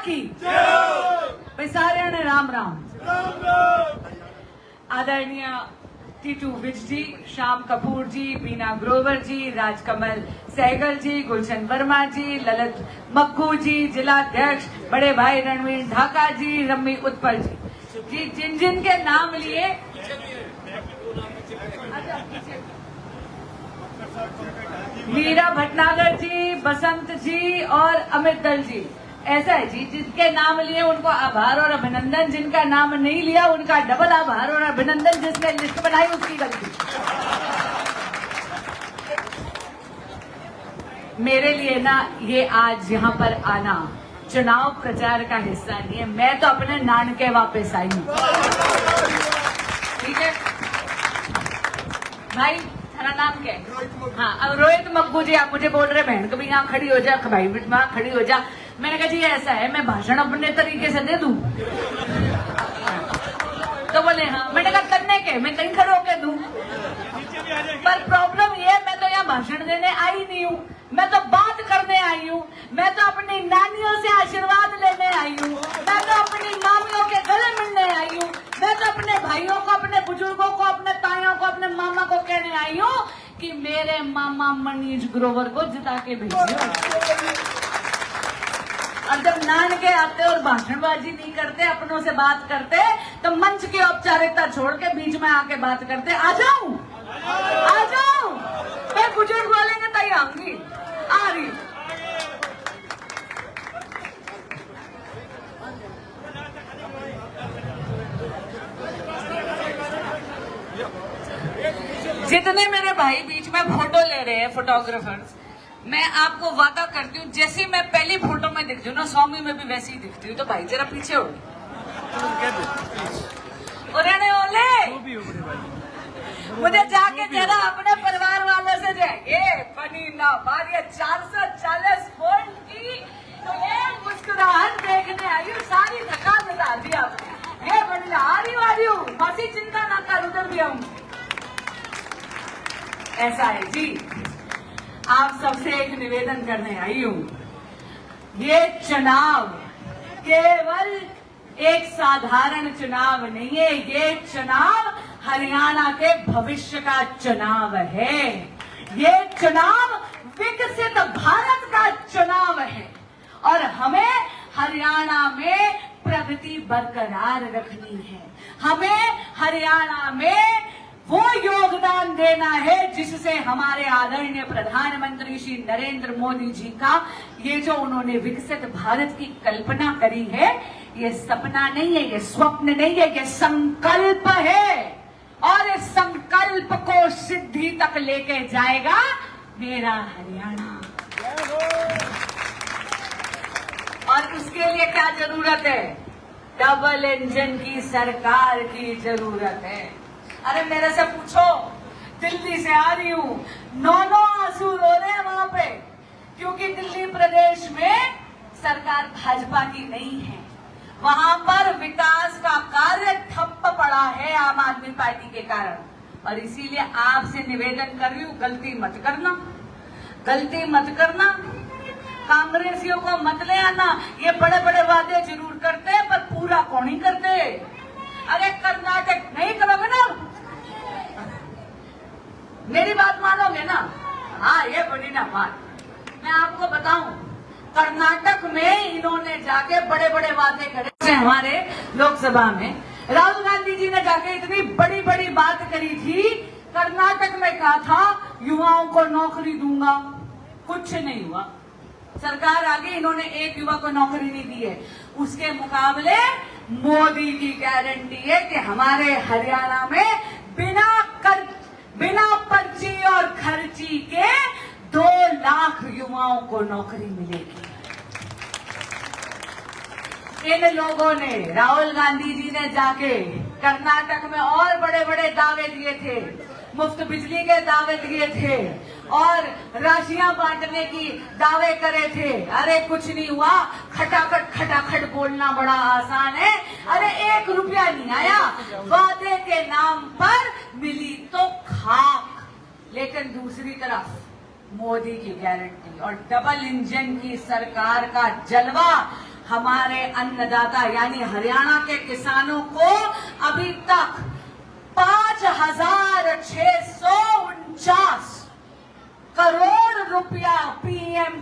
की भाई सारे ने राम राम। आदरणीय टीटू विज जी, श्याम कपूर जी, बीना ग्रोवर जी, राजकमल सहगल जी, गुलशन वर्मा जी, ललित मक्कू जी, जिलाध्यक्ष बड़े भाई रणवीर ढाका जी, रम्मी उत्पल जी, जिन जिन के नाम लिए मीरा भटनागर जी, बसंत जी और अमित दल जी, ऐसा है जी, जिनके नाम लिए उनको आभार और अभिनंदन, जिनका नाम नहीं लिया उनका डबल आभार और अभिनंदन, जिसने लिस्ट बनाई उसकी गलती। मेरे लिए ना ये आज यहाँ पर आना चुनाव प्रचार का हिस्सा नहीं है, मैं तो अपने नानके वापस आई हूँ। ठीक है भाई, मेरा नाम क्या है? हाँ, अब रोहित मक्कू जी आप मुझे बोल रहे बहन कभी यहाँ खड़ी हो जा, भाई वहां खड़ी हो जा। मैंने कहा जी ऐसा है, मैं भाषण अपने तरीके से दे दूं? तो बोले हाँ। मैंने कहा करने के मैं कहीं खड़े होके दूं, पर प्रॉब्लम ये है मैं तो यहाँ भाषण देने आई नहीं हूँ, मैं तो बात करने आई हूँ, मैं तो अपनी नानियों से आशीर्वाद लेने आई हूँ, मैं तो अपनी मामियों के गले मिलने आई हूँ, मैं तो अपने भाइयों को, अपने बुजुर्गों को, अपने ताइयों को, अपने मामा को कहने आई हूँ कि मेरे मामा मनीष ग्रोवर को जिता के भेजिए। और जब नान के आते और भाषणबाजी नहीं करते, अपनों से बात करते, तो मंच की औपचारिकता छोड़ के बीच में आके बात करते। आ जाऊं, आ जाऊं, मैं बुजुर्ग बोलेंगे तय आऊंगी, आ रही। जितने मेरे भाई बीच में फोटो ले रहे हैं फोटोग्राफर्स, मैं आपको वादा करती हूँ जैसी मैं पहली फोटो में दिखती हूँ ना, स्वामी में भी वैसी ही दिखती हूँ। तो भाई जरा पीछे हो, मुझे जाके जरा अपने परिवार वालों से जाए बनी ना बारी 440 पॉइंट की तो ये मुस्कुराहट देखने आई हूँ, सारी थकान बता दी आपने। ये बनी आ रही हूँ, बसी चिंता ना कर, उधर भी आऊंगी। ऐसा है जी, आप सबसे एक निवेदन करने आई हूँ, ये चुनाव केवल एक साधारण चुनाव नहीं है, ये चुनाव हरियाणा के भविष्य का चुनाव है, ये चुनाव विकसित भारत का चुनाव है और हमें हरियाणा में प्रगति बरकरार रखनी है। हमें हरियाणा में वो योगदान देना है जिससे हमारे आदरणीय प्रधानमंत्री श्री नरेंद्र मोदी जी का ये जो उन्होंने विकसित भारत की कल्पना करी है, ये सपना नहीं है, ये स्वप्न नहीं है, ये संकल्प है और इस संकल्प को सिद्धि तक लेके जाएगा मेरा हरियाणा। और उसके लिए क्या जरूरत है? डबल इंजन की सरकार की जरूरत है। अरे मेरे से पूछो, दिल्ली से आ रही हूँ, 9 आंसू रो रहे हैं वहां पे, क्योंकि दिल्ली प्रदेश में सरकार भाजपा की नहीं है, वहां पर विकास का कार्य ठप्प पड़ा है आम आदमी पार्टी के कारण। और इसीलिए आपसे निवेदन कर रही हूँ, गलती मत करना, गलती मत करना, कांग्रेसियों को मत ले आना। ये बड़े बड़े वादे जरूर करते हैं पर पूरा कौन ही करते। अरे कर्नाटक नहीं करोगे ना, मेरी बात मानोगे ना? हाँ, ये बड़ी ना बात। मैं आपको बताऊं, कर्नाटक में इन्होंने जाके बड़े बड़े वादे करे। हमारे लोकसभा में राहुल गांधी जी ने जाके इतनी बड़ी बड़ी बात करी थी, कर्नाटक में कहा था युवाओं को नौकरी दूंगा, कुछ नहीं हुआ। सरकार आगे इन्होंने एक युवा को नौकरी नहीं दी है। उसके मुकाबले मोदी की गारंटी है कि हमारे हरियाणा में बिना पर्ची और खर्ची के 2 लाख युवाओं को नौकरी मिलेगी। इन लोगों ने, राहुल गांधी जी ने जाके कर्नाटक में और बड़े बड़े दावे दिए थे, मुफ्त बिजली के दावे दिए थे और राशियां बांटने की दावे करे थे। अरे कुछ नहीं हुआ, खटाखट बोलना बड़ा आसान है। अरे 1 रुपया नहीं आया, वादे के नाम पर मिली तो खाक। लेकिन दूसरी तरफ मोदी की गारंटी और डबल इंजन की सरकार का जलवा हमारे अन्नदाता यानी हरियाणा के किसानों को अभी तक 5,649 करोड़ रुपया पीएम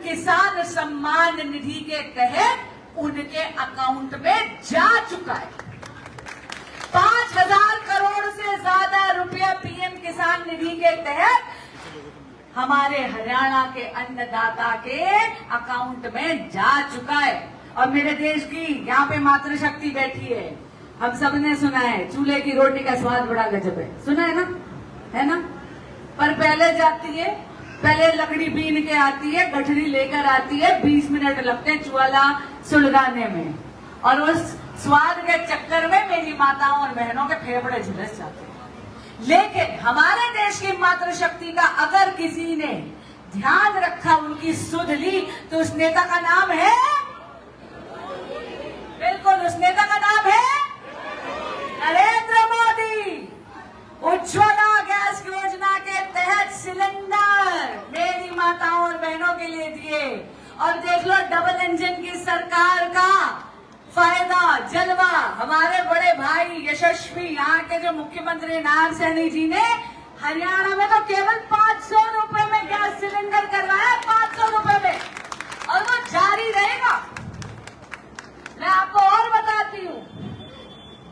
किसान सम्मान निधि के तहत उनके अकाउंट में जा चुका है। 5,000 करोड़ से ज्यादा रुपया पीएम किसान निधि के तहत हमारे हरियाणा के अन्नदाता के अकाउंट में जा चुका है। और मेरे देश की यहाँ पे मातृशक्ति बैठी है, हम सबने सुना है चूल्हे की रोटी का स्वाद बड़ा गजब है, सुना है ना? पर पहले जाती है, पहले लकड़ी बीन के आती है, गठरी लेकर आती है, 20 मिनट लगते हैं चूल्हा सुलगाने में, और उस स्वाद के चक्कर में मेरी माताओं और बहनों के फेफड़े झुलस जाते हैं। लेकिन हमारे देश की मातृशक्ति का अगर किसी ने ध्यान रखा, उनकी सुध ली, तो उस नेता का नाम है, बिल्कुल उस नेता का नाम है नरेंद्र मोदी। उज्ज्वला गैस योजना के तहत सिलेंडर मेरी माताओं और बहनों के लिए दिए। और देख लो डबल इंजन की सरकार का फायदा, जलवा। हमारे बड़े भाई यशस्वी, यहाँ के जो मुख्यमंत्री नारायण सैनी जी ने हरियाणा में तो केवल 500 रुपए में गैस सिलेंडर करवाया, 500 रुपए में, और वो जारी रहेगा। मैं आपको और बताती हूँ,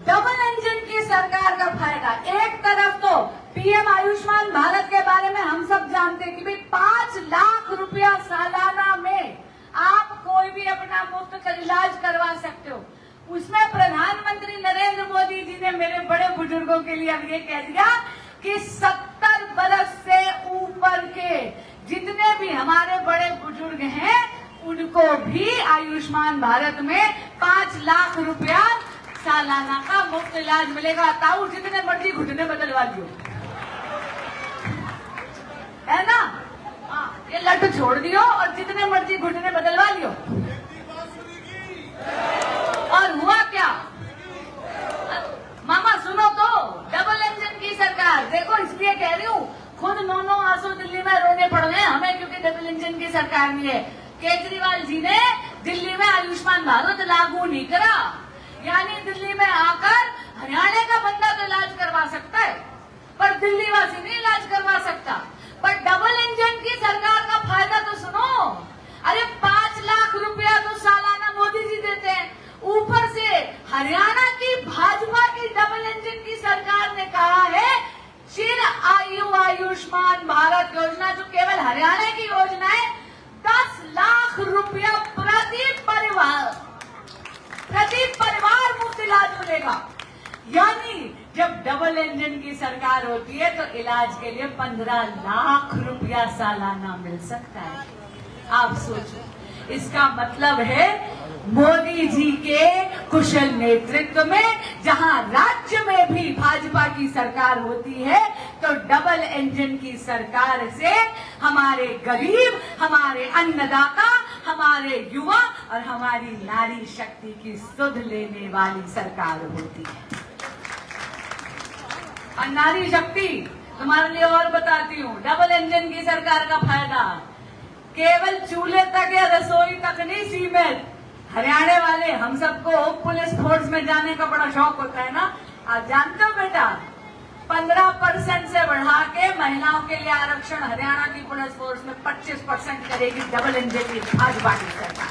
डबल इंजन की सरकार का फायदा, एक तरफ तो पीएम आयुष्मान भारत के बारे में हम सब जानते हैं कि भाई 5 लाख रुपया सालाना में आप कोई भी अपना मुफ्त इलाज करवा सकते हो। उसमें प्रधानमंत्री नरेंद्र मोदी जी ने मेरे बड़े बुजुर्गों के लिए अब ये कह दिया कि 70 बरस से ऊपर के जितने भी हमारे बड़े बुजुर्ग हैं उनको भी आयुष्मान भारत में 5 लाख रुपया सालाना का मुफ्त इलाज मिलेगा। ताऊ जितने मर्जी घुटने बदलवा लियो, है ना? ये लट छोड़ दियो और जितने मर्जी घुटने बदलवा लियो। और हुआ क्या मामा, सुनो तो, डबल इंजन की सरकार। देखो इसलिए कह रही हूँ, खुद 9 आंसू दिल्ली में रोने पड़ गए हमें, क्योंकि डबल इंजन की सरकार नहीं है। केजरीवाल जी ने दिल्ली में आयुष्मान भारत लागू नहीं करा, यानी दिल्ली में आकर हरियाणा का बंदा तो इलाज करवा सकता है, पर दिल्ली वासी नहीं इलाज करवा सकता। पर डबल इंजन की सरकार का फायदा तो सुनो, अरे 5 लाख रुपया तो सालाना मोदी जी देते हैं, ऊपर से हरियाणा की भाजपा की डबल इंजन की सरकार ने कहा है चिर आयु आयुष्मान भारत योजना, जो केवल हरियाणा की योजना है, 10 लाख रुपया प्रति परिवार मुफ्त इलाज मिलेगा। यानी जब डबल इंजन की सरकार होती है तो इलाज के लिए 15 लाख रुपया सालाना मिल सकता है। आप सोचो, इसका मतलब है मोदी जी के कुशल नेतृत्व में जहां राज्य में भी भाजपा की सरकार होती है, तो डबल इंजन की सरकार से हमारे गरीब, हमारे अन्नदाता, हमारे युवा और हमारी नारी शक्ति की सुध लेने वाली सरकार होती है। और नारी शक्ति तुम्हारे लिए और बताती हूँ, डबल इंजन की सरकार का फायदा केवल चूल्हे तक या रसोई तक नहीं सीमित। हरियाणा वाले हम सबको पुलिस फोर्स में जाने का बड़ा शौक होता है ना, आप जानते हो बेटा, 15% से बढ़ा के महिलाओं के लिए आरक्षण हरियाणा की पुलिस फोर्स में 25% करेगी डबल इंजन की भाजपा की सरकार।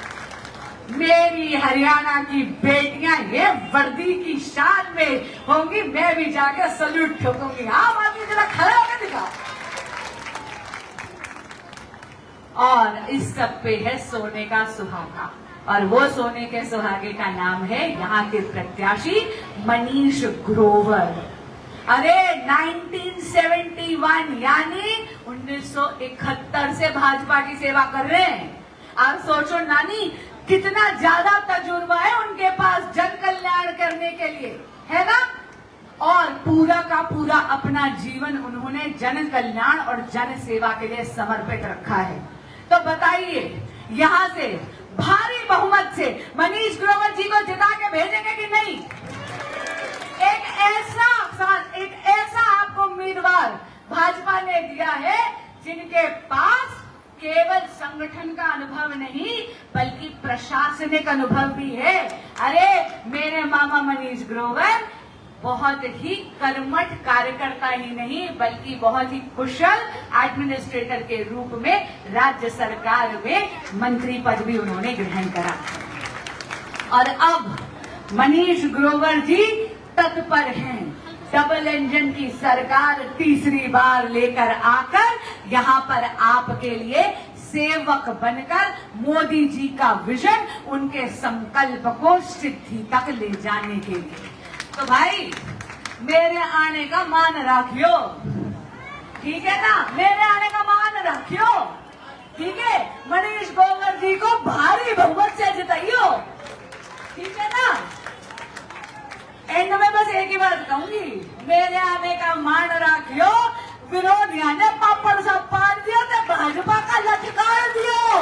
मेरी हरियाणा की बेटियां ये वर्दी की शान में होंगी, मैं भी जाकर सल्यूट ठोकूंगी। हाँ बाकी जरा खड़ा होकर दिखाओ। और इस सब पे है सोने का सुहागा, और वो सोने के सुहागे का नाम है यहाँ के प्रत्याशी मनीष ग्रोवर। अरे 1971 यानी 1971 से भाजपा की सेवा कर रहे हैं। आप सोचो नानी, कितना ज्यादा तजुर्बा है उनके पास जन कल्याण करने के लिए, है ना? और पूरा का पूरा अपना जीवन उन्होंने जन कल्याण और जन सेवा के लिए समर्पित रखा है। तो बताइए, यहाँ से भारी बहुमत से मनीष ग्रोवर जी को जिता के भेजेंगे कि नहीं? एक ऐसा आपको उम्मीदवार भाजपा ने दिया है जिनके पास केवल संगठन का अनुभव नहीं बल्कि प्रशासनिक अनुभव भी है। अरे मेरे मामा मनीष ग्रोवर बहुत ही कर्मठ कार्यकर्ता ही नहीं बल्कि बहुत ही कुशल एडमिनिस्ट्रेटर के रूप में राज्य सरकार में मंत्री पद भी उन्होंने ग्रहण करा। और अब मनीष ग्रोवर जी तत्पर हैं डबल इंजन की सरकार तीसरी बार लेकर आकर यहाँ पर आपके लिए सेवक बनकर मोदी जी का विजन, उनके संकल्प को सिद्धि तक ले जाने के लिए। तो भाई मेरे आने का मान रखियो, ठीक है ना? मेरे आने का मान रखियो, ठीक है? मनीष ग्रोवर जी को भारी बहुमत से जिताइयो, ठीक है ना? एंड में बस एक ही बात कहूंगी, मेरे आने का मान रखियो। विरोधियों ने पापड़ सब पार दिया तो भाजपा का लटकार दियो।